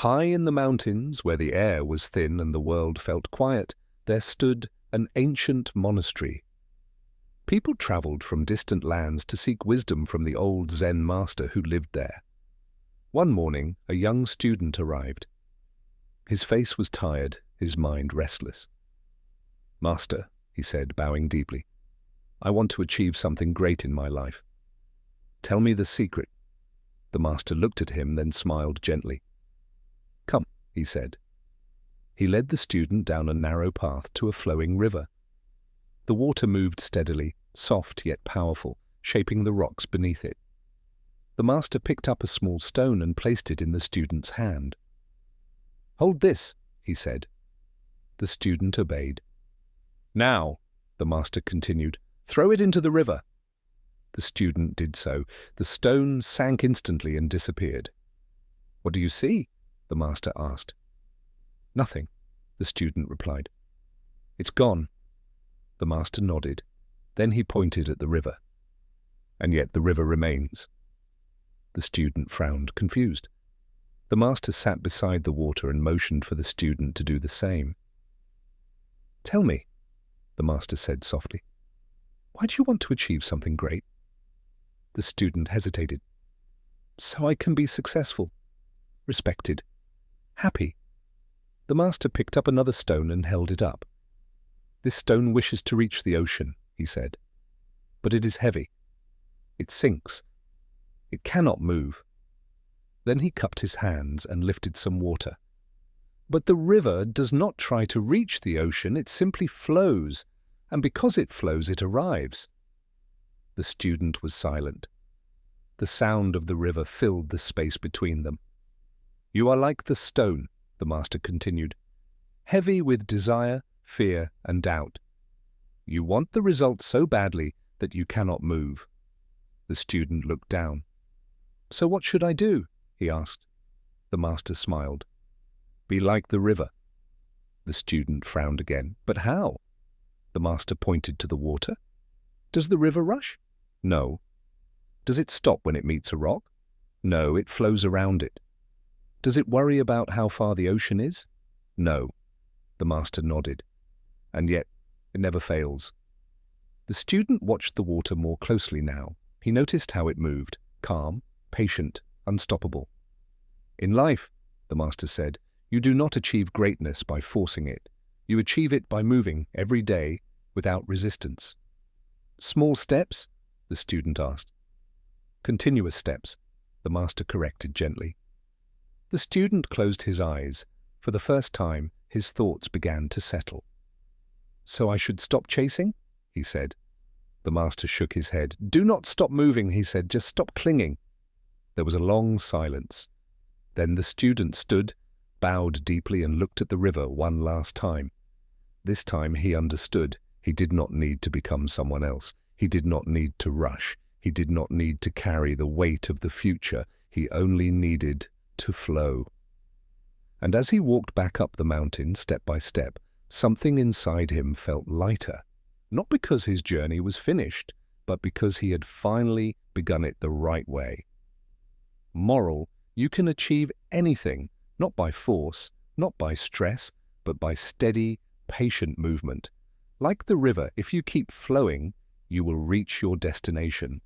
High in the mountains, where the air was thin and the world felt quiet, there stood an ancient monastery. People travelled from distant lands to seek wisdom from the old Zen master who lived there. One morning, a young student arrived. His face was tired, his mind restless. "Master," he said, bowing deeply, "I want to achieve something great in my life. Tell me the secret." The master looked at him, then smiled gently. "Come," he said. He led the student down a narrow path to a flowing river. The water moved steadily, soft yet powerful, shaping the rocks beneath it. The master picked up a small stone and placed it in the student's hand. "Hold this," he said. The student obeyed. "Now," the master continued, "throw it into the river." The student did so. The stone sank instantly and disappeared. "What do you see?" the master asked. "Nothing," the student replied. "It's gone." The master nodded. Then he pointed at the river. "And yet the river remains." The student frowned, confused. The master sat beside the water and motioned for the student to do the same. "Tell me," the master said softly, "why do you want to achieve something great?" The student hesitated. "So I can be successful, respected, happy." The master picked up another stone and held it up. "This stone wishes to reach the ocean," he said, "but it is heavy. It sinks. It cannot move." Then he cupped his hands and lifted some water. "But the river does not try to reach the ocean, it simply flows, and because it flows, it arrives." The student was silent. The sound of the river filled the space between them. "You are like the stone," the master continued, "heavy with desire, fear, and doubt. You want the result so badly that you cannot move." The student looked down. "So what should I do?" he asked. The master smiled. "Be like the river." The student frowned again. "But how?" The master pointed to the water. "Does the river rush?" "No." "Does it stop when it meets a rock?" "No, it flows around it." "Does it worry about how far the ocean is?" "No." The master nodded. "And yet, it never fails." The student watched the water more closely now. He noticed how it moved, calm, patient, unstoppable. "In life," the master said, "you do not achieve greatness by forcing it. You achieve it by moving every day without resistance." "Small steps?" the student asked. "Continuous steps," the master corrected gently. The student closed his eyes. For the first time, his thoughts began to settle. "So I should stop chasing?" he said. The master shook his head. "Do not stop moving," he said. "Just stop clinging." There was a long silence. Then the student stood, bowed deeply, and looked at the river one last time. This time he understood. He did not need to become someone else. He did not need to rush. He did not need to carry the weight of the future. He only needed to flow. And as he walked back up the mountain, step by step, something inside him felt lighter. Not because his journey was finished, but because he had finally begun it the right way. Moral: you can achieve anything, not by force, not by stress, but by steady, patient movement. Like the river, if you keep flowing, you will reach your destination.